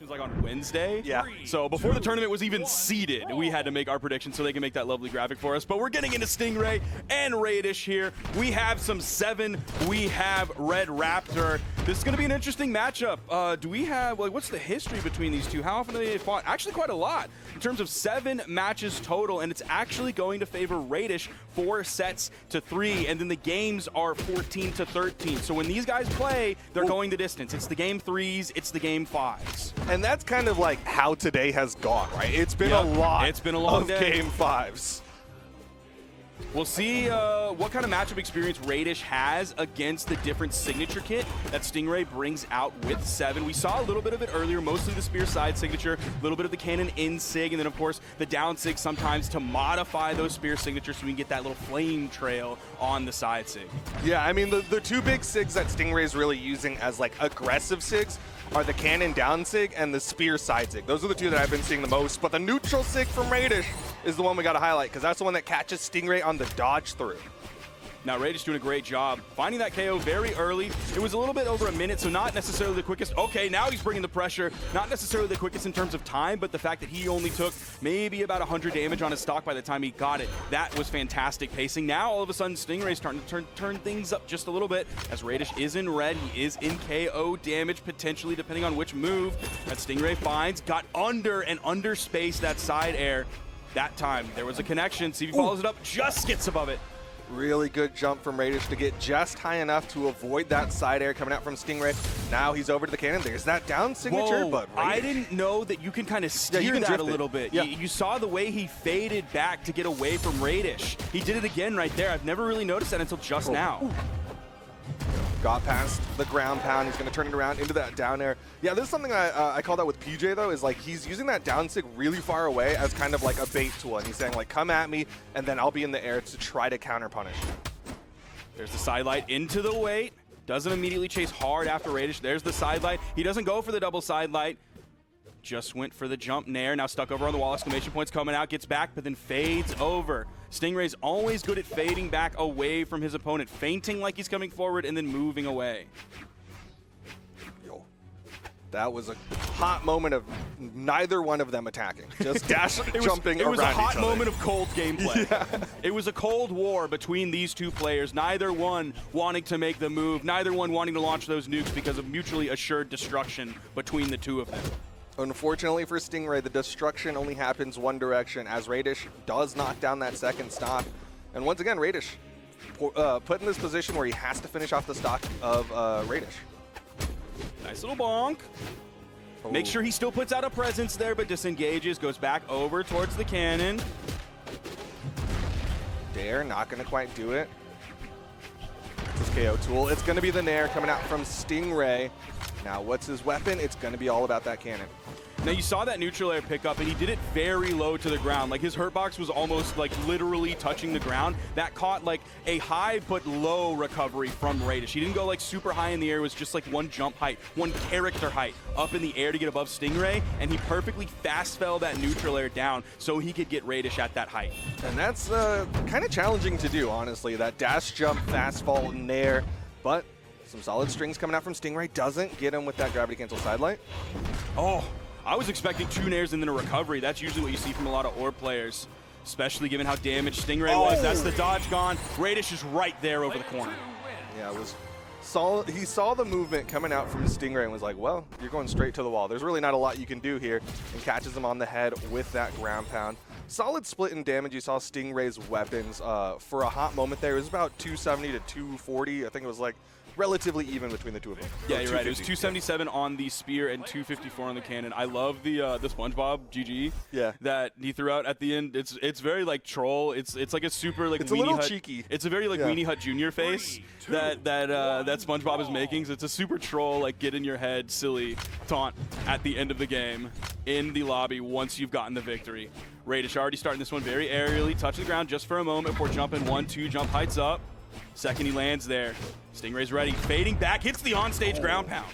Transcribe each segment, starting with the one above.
Like on Wednesday. Yeah. So before the tournament was even seeded, we had to make our predictions so they can make that lovely graphic for us. But we're getting into Stingray and Raydish here. We have some 7. We have Red Raptor. This is going to be an interesting matchup. Do we have, like, what's the history between these two? How often have they fought? Actually, quite a lot in terms of 7 matches total, and it's actually going to favor Raydish 4 sets to 3, and then the games are 14 to 13. So when these guys play, they're going the distance. It's the game 3s, it's the game 5s. And that's kind of like how today has gone, right? It's been a lot. It's been a long day. Game 5s. We'll see what kind of matchup experience Raydish has against the different signature kit that Stingray brings out with 7. We saw a little bit of it earlier, mostly the spear side signature, a little bit of the cannon in sig, and then of course the down sig sometimes to modify those spear signatures so we can get that little flame trail on the side sig. Yeah, I mean the 2 big sigs that Stingray's really using as like aggressive sigs are the cannon down sig and the spear side sig. Those are the 2 that I've been seeing the most, but the neutral sig from Raydish is the one we got to highlight because that's the one that catches Stingray on the dodge through. Now Raydish doing a great job finding that KO very early. It was a little bit over a minute, so not necessarily the quickest. Okay, now he's bringing the pressure. Not necessarily the quickest in terms of time, but the fact that he only took maybe about 100 damage on his stock by the time he got it, that was fantastic pacing. Now all of a sudden Stingray's starting to turn things up just a little bit as Raydish is in red. He is in KO damage potentially depending on which move that Stingray finds. Got under and underspaced that side air. That time there was a connection. See if he follows it up, just gets above it. Really good jump from Raydish to get just high enough to avoid that side air coming out from Stingray. Now he's over to the cannon. There's that down signature, Whoa, but Raydish, I didn't know that you can kind of steer that a little bit. Yeah. You saw the way he faded back to get away from Raydish. He did it again right there. I've never really noticed that until just now. Got past the ground pound. He's going to turn it around into that down air. Yeah, this is something I call that with PJ, though, is like he's using that down sig really far away as kind of like a bait tool. And he's saying, like, come at me, and then I'll be in the air to try to counter punish. There's the side light into the weight. Doesn't immediately chase hard after Raydish. There's the side light. He doesn't go for the double side light. Just went for the jump nair. Now stuck over on the wall. Exclamation points coming out. Gets back, but then fades over. Stingray's always good at fading back away from his opponent. Feinting like he's coming forward and then moving away. Yo, that was a hot moment of neither one of them attacking. Just jumping around each other. It was a hot moment of cold gameplay. Yeah. It was a cold war between these 2 players. Neither one wanting to make the move. Neither one wanting to launch those nukes because of mutually assured destruction between the 2 of them. Unfortunately for Stingray, the destruction only happens one direction as Raydish does knock down that second stock. And once again, Raydish put in this position where he has to finish off the stock of Raydish. Nice little bonk. Oh. Make sure he still puts out a presence there, but disengages, goes back over towards the cannon. Dare, not going to quite do it. This KO tool. It's going to be the Nair coming out from Stingray. Now, what's his weapon? It's going to be all about that cannon. Now, you saw that neutral air pick up, and he did it very low to the ground. Like, his hurt box was almost, like, literally touching the ground. That caught, like, a high but low recovery from Raydish. He didn't go, like, super high in the air. It was just, like, one jump height, one character height up in the air to get above Stingray, and he perfectly fast fell that neutral air down so he could get Raydish at that height. And that's kind of challenging to do, honestly. That dash jump, fast fall in there, but some solid strings coming out from Stingray. Doesn't get him with that gravity cancel sidelight. Oh, I was expecting 2 nairs and then a recovery. That's usually what you see from a lot of orb players, especially given how damaged Stingray was. That's the dodge gone. Raydish is right there over the corner. Yeah, he saw the movement coming out from Stingray and was like, well, you're going straight to the wall. There's really not a lot you can do here, and catches him on the head with that ground pound. Solid split in damage. You saw Stingray's weapons for a hot moment there. It was about 270 to 240. I think it was like relatively even between the 2 of them. Yeah, you're right. It was 277 on the spear and 254 on the cannon. I love the SpongeBob GG that he threw out at the end. It's very like troll. It's like a super like it's Weenie a little Hut, cheeky. It's a very like Weenie Hut Junior face that SpongeBob is making. So it's a super troll like get in your head silly taunt at the end of the game in the lobby once you've gotten the victory. Raydish already starting this one very aerially, touching the ground just for a moment before jumping 1-2 jump heights up. Second he lands there. Stingray's ready, fading back, hits the onstage ground pound.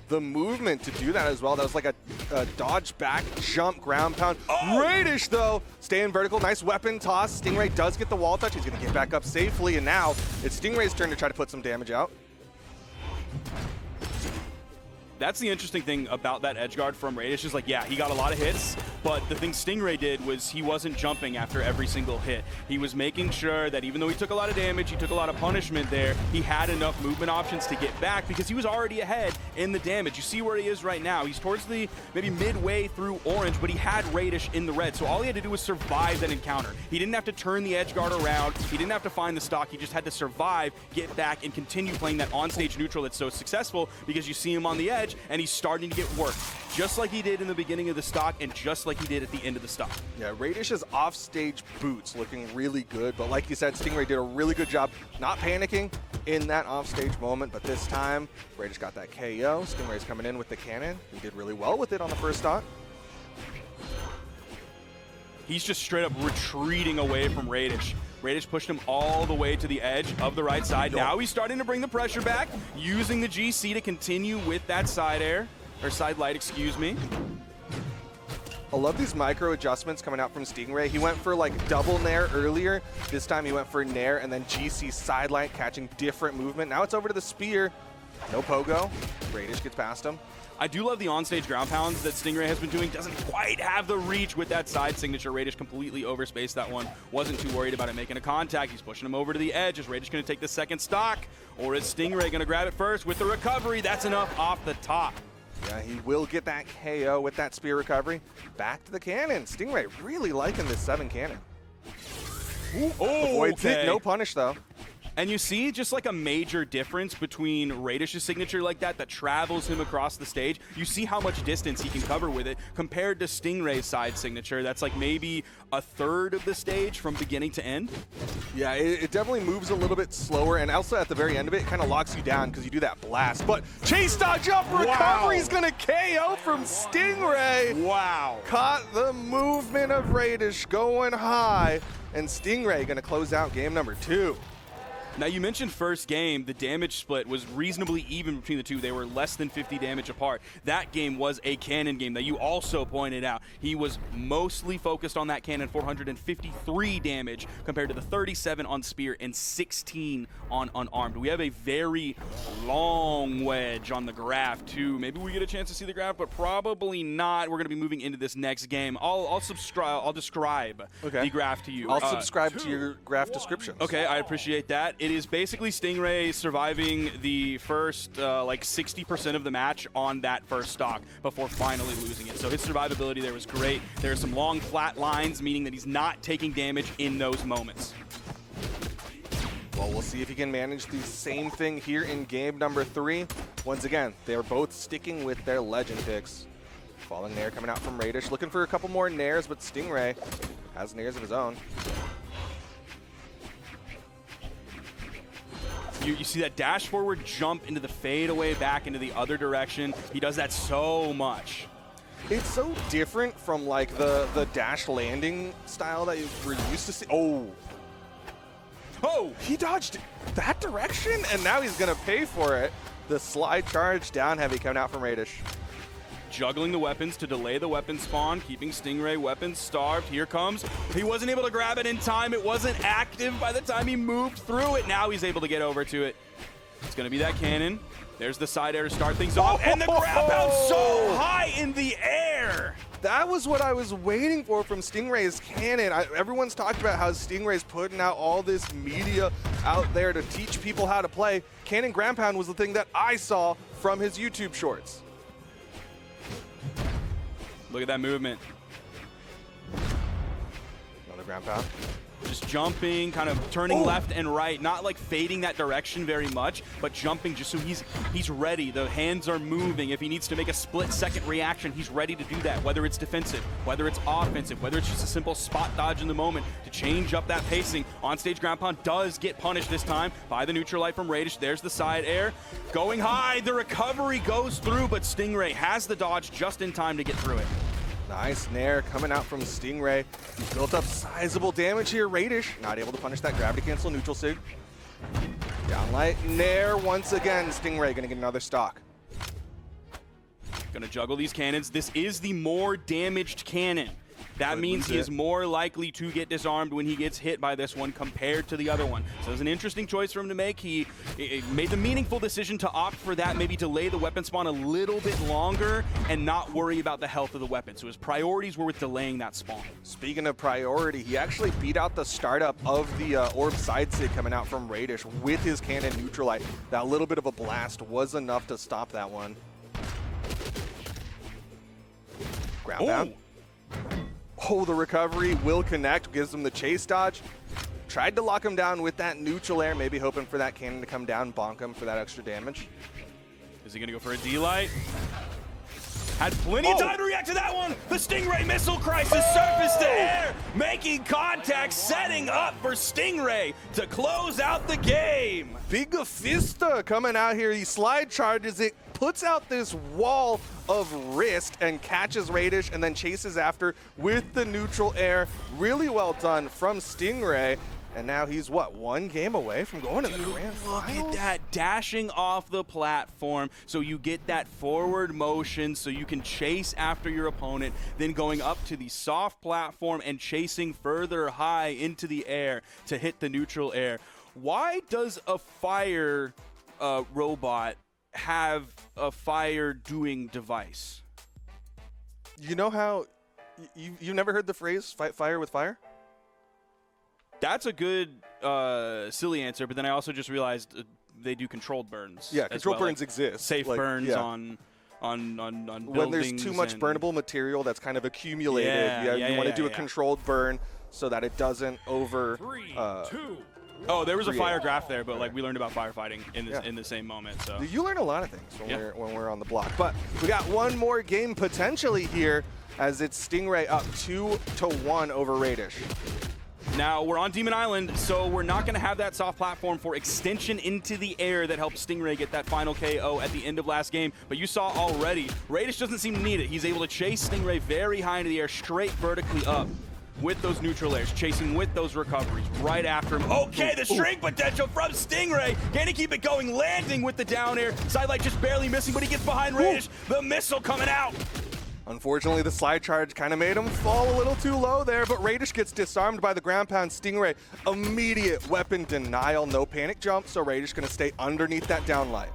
The movement to do that as well, that was like a dodge back, jump, ground pound. Raydish, though, staying vertical, nice weapon toss. Stingray does get the wall touch. He's going to get back up safely, and now it's Stingray's turn to try to put some damage out. That's the interesting thing about that edge guard from Raydish is like, yeah, he got a lot of hits, but the thing Stingray did was he wasn't jumping after every single hit. He was making sure that even though he took a lot of damage, he took a lot of punishment there, he had enough movement options to get back because he was already ahead in the damage. You see where he is right now. He's towards the maybe midway through orange, but he had Raydish in the red, so all he had to do was survive that encounter. He didn't have to turn the edge guard around, he didn't have to find the stock, he just had to survive, get back, and continue playing that on-stage neutral that's so successful because you see him on the edge and he's starting to get worked, just like he did in the beginning of the stock and just like he did at the end of the stock. Yeah, Raydish's off-stage boots looking really good, but like you said, Stingray did a really good job not panicking in that off-stage moment, but this time, Raydish got that KO. Stingray's coming in with the cannon. He did really well with it on the first stock. He's just straight up retreating away from Raydish. Raydish pushed him all the way to the edge of the right side. Now he's starting to bring the pressure back, using the GC to continue with that side air, or side light, excuse me. I love these micro adjustments coming out from Stingray. He went for like double nair earlier. This time he went for nair and then GC side light, catching different movement. Now it's over to the spear. No pogo. Raydish gets past him. I do love the onstage ground pounds that Stingray has been doing. Doesn't quite have the reach with that side signature. Raydish completely overspaced that one. Wasn't too worried about it making a contact. He's pushing him over to the edge. Is Raydish going to take the second stock? Or is Stingray going to grab it first with the recovery? That's enough off the top. Yeah, he will get that KO with that spear recovery. Back to the cannon. Stingray really liking this 7 cannon. Ooh, avoids it. No punish, though. And you see just like a major difference between Raydish's signature like that travels him across the stage. You see how much distance he can cover with it compared to Stingray's side signature. That's like maybe a third of the stage from beginning to end. Yeah, it definitely moves a little bit slower, and also at the very end of it, it kind of locks you down because you do that blast. But chase dodge up, recovery's gonna KO from Stingray. Wow. Caught the movement of Raydish going high, and Stingray gonna close out game number 2. Now, you mentioned first game, the damage split was reasonably even between the two. They were less than 50 damage apart. That game was a cannon game that you also pointed out. He was mostly focused on that cannon, 453 damage compared to the 37 on spear and 16 on unarmed. We have a very long wedge on the graph, too. Maybe we get a chance to see the graph, but probably not. We're going to be moving into this next game. I'll describe the graph to you. I'll subscribe to your graph descriptions. Okay, I appreciate that. It is basically Stingray surviving the first like 60% of the match on that first stock before finally losing it. So his survivability there was great. There are some long flat lines, meaning that he's not taking damage in those moments. Well, we'll see if he can manage the same thing here in game number 3. Once again, they're both sticking with their legend picks. Falling nair coming out from Raydish, looking for a couple more nairs, but Stingray has nairs of his own. You see that dash forward jump into the fade away back into the other direction. He does that so much. It's so different from like the dash landing style that we're used to see. Oh, he dodged that direction, and now he's gonna pay for it. The slide charge down heavy coming out from Raydish. Juggling the weapons to delay the weapon spawn, keeping Stingray weapons starved. Here comes. He wasn't able to grab it in time. It wasn't active by the time he moved through it. Now he's able to get over to it. It's going to be that cannon. There's the side air to start things off. And the grab out so high in the air. That was what I was waiting for from Stingray's cannon. Everyone's talked about how Stingray's putting out all this media out there to teach people how to play. Cannon ground pound was the thing that I saw from his YouTube shorts. Look at that movement. Another ground pound. Just jumping, kind of turning left and right, not like fading that direction very much, but jumping just so he's ready. The hands are moving. If he needs to make a split-second reaction, he's ready to do that, whether it's defensive, whether it's offensive, whether it's just a simple spot dodge in the moment to change up that pacing. On-stage ground pound does get punished this time by the neutral light from Raydish. There's the side air. Going high, the recovery goes through, but Stingray has the dodge just in time to get through it. Nice nair coming out from Stingray. He's built up sizable damage here. Raydish not able to punish that gravity cancel neutral sig. Downlight nair once again. Stingray gonna get another stock. Gonna juggle these cannons. This is the more damaged cannon. That means he is more likely to get disarmed when he gets hit by this one compared to the other one. So it's an interesting choice for him to make. He made the meaningful decision to opt for that, maybe delay the weapon spawn a little bit longer and not worry about the health of the weapon. So his priorities were with delaying that spawn. Speaking of priority, he actually beat out the startup of the orb side sig coming out from Raydish with his cannon neutralite. That little bit of a blast was enough to stop that one. Ground pound. Oh, the recovery will connect, gives him the chase dodge. Tried to lock him down with that neutral air, maybe hoping for that cannon to come down, bonk him for that extra damage. Is he going to go for a D-Light? Had plenty of time to react to that one. The Stingray missile crisis surface to air, making contact, setting up for Stingray to close out the game. Big Fista coming out here. He slide charges it, puts out this wall of wrist and catches Raydish and then chases after with the neutral air. Really well done from Stingray. And now he's, what, one game away from going to the grand finals? Look at that, dashing off the platform so you get that forward motion so you can chase after your opponent, then going up to the soft platform and chasing further high into the air to hit the neutral air. Why does a fire robot have a fire-doing device? You know how, you've never heard the phrase, fight fire with fire? That's a good, silly answer, but then I also just realized they do controlled burns. Yeah, controlled burns like exist. Safe burns on buildings. When there's too much burnable material that's kind of accumulated, you want to do a controlled burn so that it doesn't over. 3, 2. Oh, there was a fire graph there, but like we learned about firefighting in the same moment. So you learn a lot of things when we're on the block. But we got one more game potentially here, as it's Stingray up 2-1 over Raydish. Now, we're on Demon Island, so we're not going to have that soft platform for extension into the air that helped Stingray get that final KO at the end of last game. But you saw already, Raydish doesn't seem to need it. He's able to chase Stingray very high into the air, straight vertically up with those neutral airs, chasing with those recoveries right after him. Okay, the string potential from Stingray. Can he keep it going? Landing with the down air. Sidelight just barely missing, but he gets behind Raydish. The missile coming out. Unfortunately, the slide charge kind of made him fall a little too low there, but Raydish gets disarmed by the ground pound. Stingray, immediate weapon denial, no panic jump, so Raydish going to stay underneath that downlight.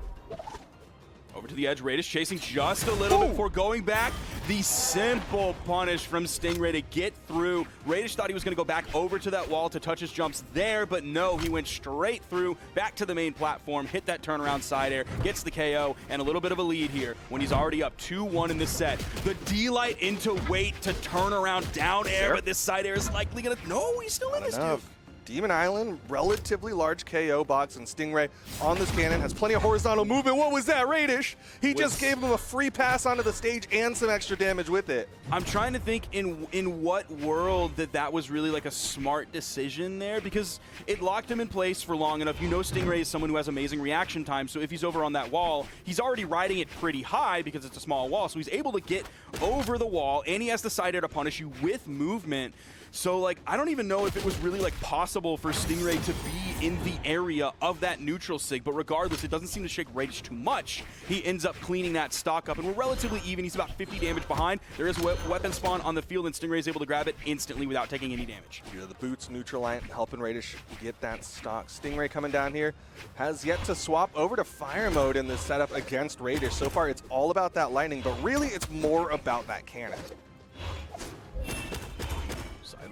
Over to the edge, Raydish chasing just a little bit before going back. The simple punish from Stingray to get through. Raydish thought he was going to go back over to that wall to touch his jumps there, but no, he went straight through, back to the main platform, hit that turnaround side air, gets the KO, and a little bit of a lead here when he's already up 2-1 in this set. The D-Light into wait to turn around down air, but this side air is likely going to... No, he's still in this dude. Demon Island, relatively large KO box, and Stingray on this cannon has plenty of horizontal movement. What was that, Raydish? He just gave him a free pass onto the stage and some extra damage with it. I'm trying to think in what world that was really like a smart decision there, because it locked him in place for long enough. You know Stingray is someone who has amazing reaction time, so if he's over on that wall, he's already riding it pretty high because it's a small wall, so he's able to get over the wall, and he has the side air to punish you with movement. So, like, I don't even know if it was really, like, possible for Stingray to be in the area of that neutral sig, but regardless, it doesn't seem to shake Raydish too much. He ends up cleaning that stock up, and we're relatively even. He's about 50 damage behind. There is a weapon spawn on the field, and Stingray is able to grab it instantly without taking any damage. The boots, neutralite, helping Raydish get that stock. Stingray coming down here has yet to swap over to fire mode in this setup against Raydish. So far, it's all about that lightning, but really, it's more about that cannon.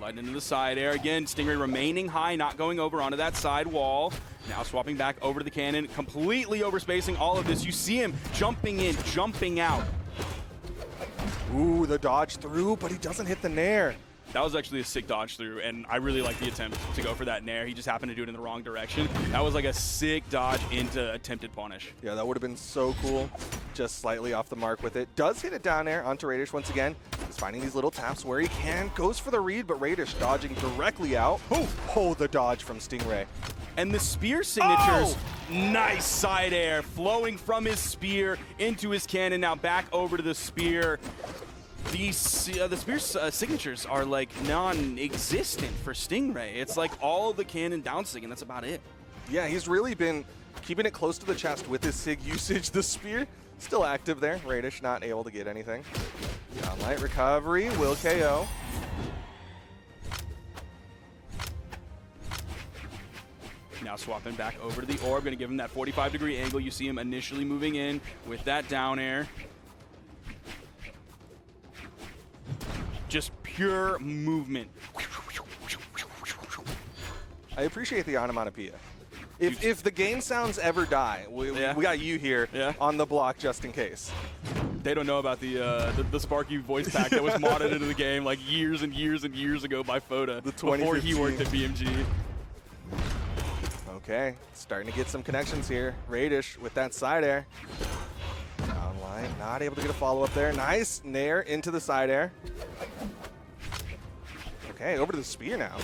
Light into the side air again. Stingray remaining high, not going over onto that side wall. Now swapping back over to the cannon, completely overspacing all of this. You see him jumping in, jumping out. Ooh, the dodge through, but he doesn't hit the nair. That was actually a sick dodge through, and I really like the attempt to go for that nair. He just happened to do it in the wrong direction. That was like a sick dodge into attempted punish. Yeah, that would have been so cool. Just slightly off the mark with it. Does hit it down air onto Raydish once again. He's finding these little taps where he can. Goes for the read, but Raydish dodging directly out. Oh, the dodge from Stingray. And the spear signatures, nice side air, flowing from his spear into his cannon, now back over to the spear. The spear signatures are like non-existent for Stingray. It's like all the cannon down sig, and that's about it. Yeah, he's really been keeping it close to the chest with his sig usage. The spear still active there. Raydish not able to get anything. Downlight recovery will KO. swapping back over to the orb, gonna give him that 45-degree angle. You see him initially moving in with that down air. Just pure movement. I appreciate the onomatopoeia. If the game sounds ever die, we got you here on the block just in case. They don't know about the Sparky voice pack that was modded into the game like years and years and years ago by Foda before he worked at BMG. Okay, starting to get some connections here. Raydish with that side air. Downline, not able to get a follow-up there. Nice nair into the side air. Okay, over to the spear now.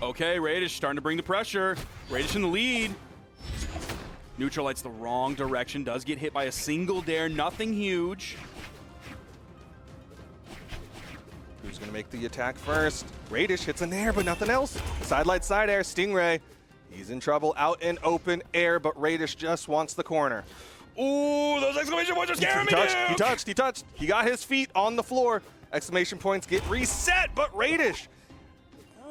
Okay, Raydish starting to bring the pressure. Raydish in the lead. Neutral lights the wrong direction. Does get hit by a single dare. Nothing huge. Who's going to make the attack first? Raydish hits a nair, but nothing else. Side light, side air. Stingray. He's in trouble out in open air, but Raydish just wants the corner. Ooh, those exclamation points are scaring me, He touched. He got his feet on the floor. Exclamation points get reset, but Raydish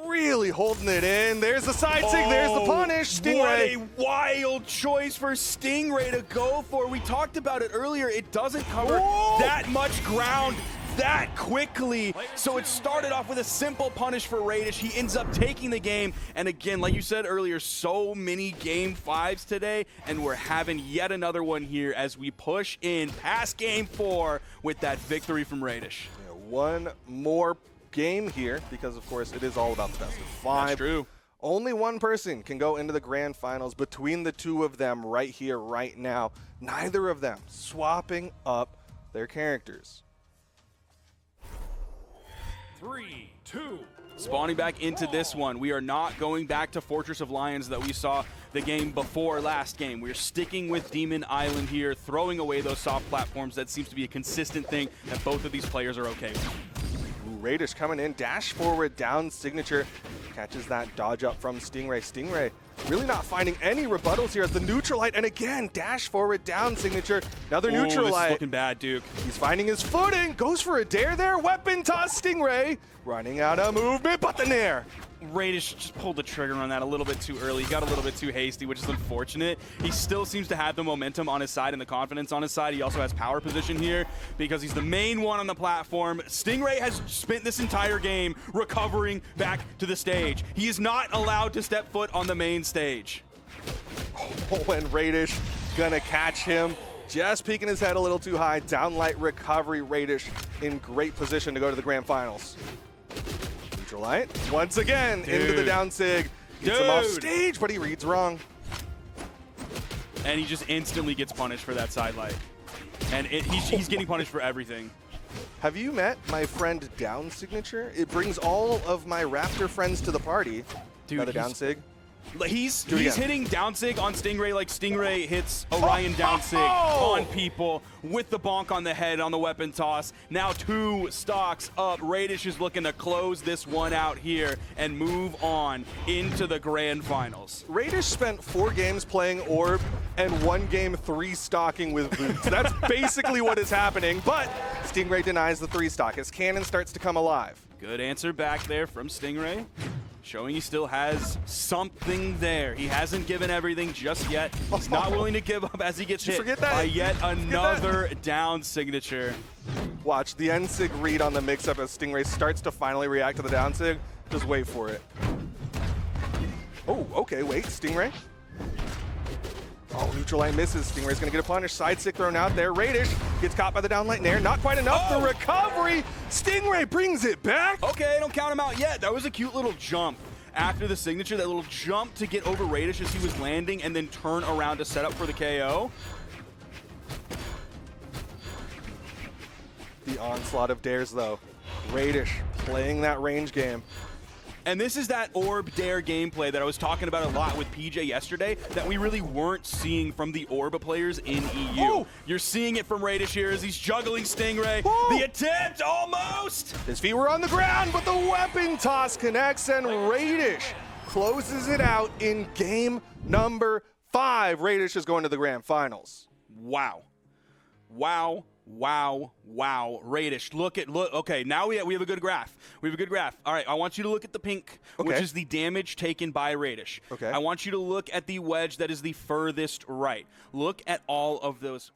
really holding it in. There's the side sig, there's the punish. Stingray. What a wild choice for Stingray to go for. We talked about it earlier. It doesn't cover that much ground that quickly. So it started off with a simple punish for Raydish. He ends up taking the game. And again, like you said earlier, so many game 5s today. And we're having yet another one here as we push in past game 4 with that victory from Raydish. Yeah, one more game here because of course it is all about the best of 5. That's true. Only one person can go into the grand finals between the two of them right here, right now. Neither of them swapping up their characters. 3, 2. Spawning back into this one. We are not going back to Fortress of Lions that we saw the game before last game. We're sticking with Demon Island here, throwing away those soft platforms. That seems to be a consistent thing that both of these players are okay with. Raydish coming in, dash forward, down signature, catches that dodge up from Stingray. Stingray really not finding any rebuttals here as the neutral light, and again, dash forward, down signature, another neutral this light. is looking bad, Duke. He's finding his footing, goes for a dare there, weapon toss Stingray, running out of movement, but the nair. Raydish just pulled the trigger on that a little bit too early. He got a little bit too hasty, which is unfortunate. He still seems to have the momentum on his side and the confidence on his side. He also has power position here because he's the main one on the platform. Stingray has spent this entire game recovering back to the stage. He is not allowed to step foot on the main stage. Oh, and Raydish gonna catch him. Just peeking his head a little too high. Downlight recovery. Raydish in great position to go to the grand finals. Neutral light once again into the down sig. Gets him off stage, but he reads wrong. And he just instantly gets punished for that side light. And he's getting punished for everything. Have you met my friend Down Signature? It brings all of my Raptor friends to the party. Dude, another down sig. He's hitting down sig on Stingray like Stingray hits Orion down sig on people with the bonk on the head on the weapon toss. Now 2 stocks up. Raydish is looking to close this one out here and move on into the grand finals. Raydish spent 4 games playing Orb and 1 game 3 stocking with boots. That's basically what is happening, but Stingray denies the 3 stock as Cannon starts to come alive. Good answer back there from Stingray. Showing he still has something there. He hasn't given everything just yet. He's not willing to give up as he gets hit by yet another down signature. Watch the end sig read on the mix-up as Stingray starts to finally react to the down sig. Just wait for it. Oh, okay, wait, Stingray. Oh, neutral line misses. Stingray's gonna get a punish. Side stick thrown out there. Raydish gets caught by the downlight nair. Not quite enough. The recovery. Stingray brings it back. Okay, don't count him out yet. That was a cute little jump after the signature. That little jump to get over Raydish as he was landing and then turn around to set up for the KO. The onslaught of dares, though. Raydish playing that range game. And this is that Orb Dare gameplay that I was talking about a lot with PJ yesterday that we really weren't seeing from the Orb players in EU. Oh. You're seeing it from Raydish here as he's juggling Stingray. Oh. The attempt, almost! His feet were on the ground, but the weapon toss connects, and Raydish closes it out in game number 5. Raydish is going to the grand finals. Wow. Wow. Wow. Raydish, look. Okay, now we have a good graph. All right, I want you to look at the pink, which Okay. is the damage taken by Raydish. Okay. I want you to look at the wedge that is the furthest right. Look at all of those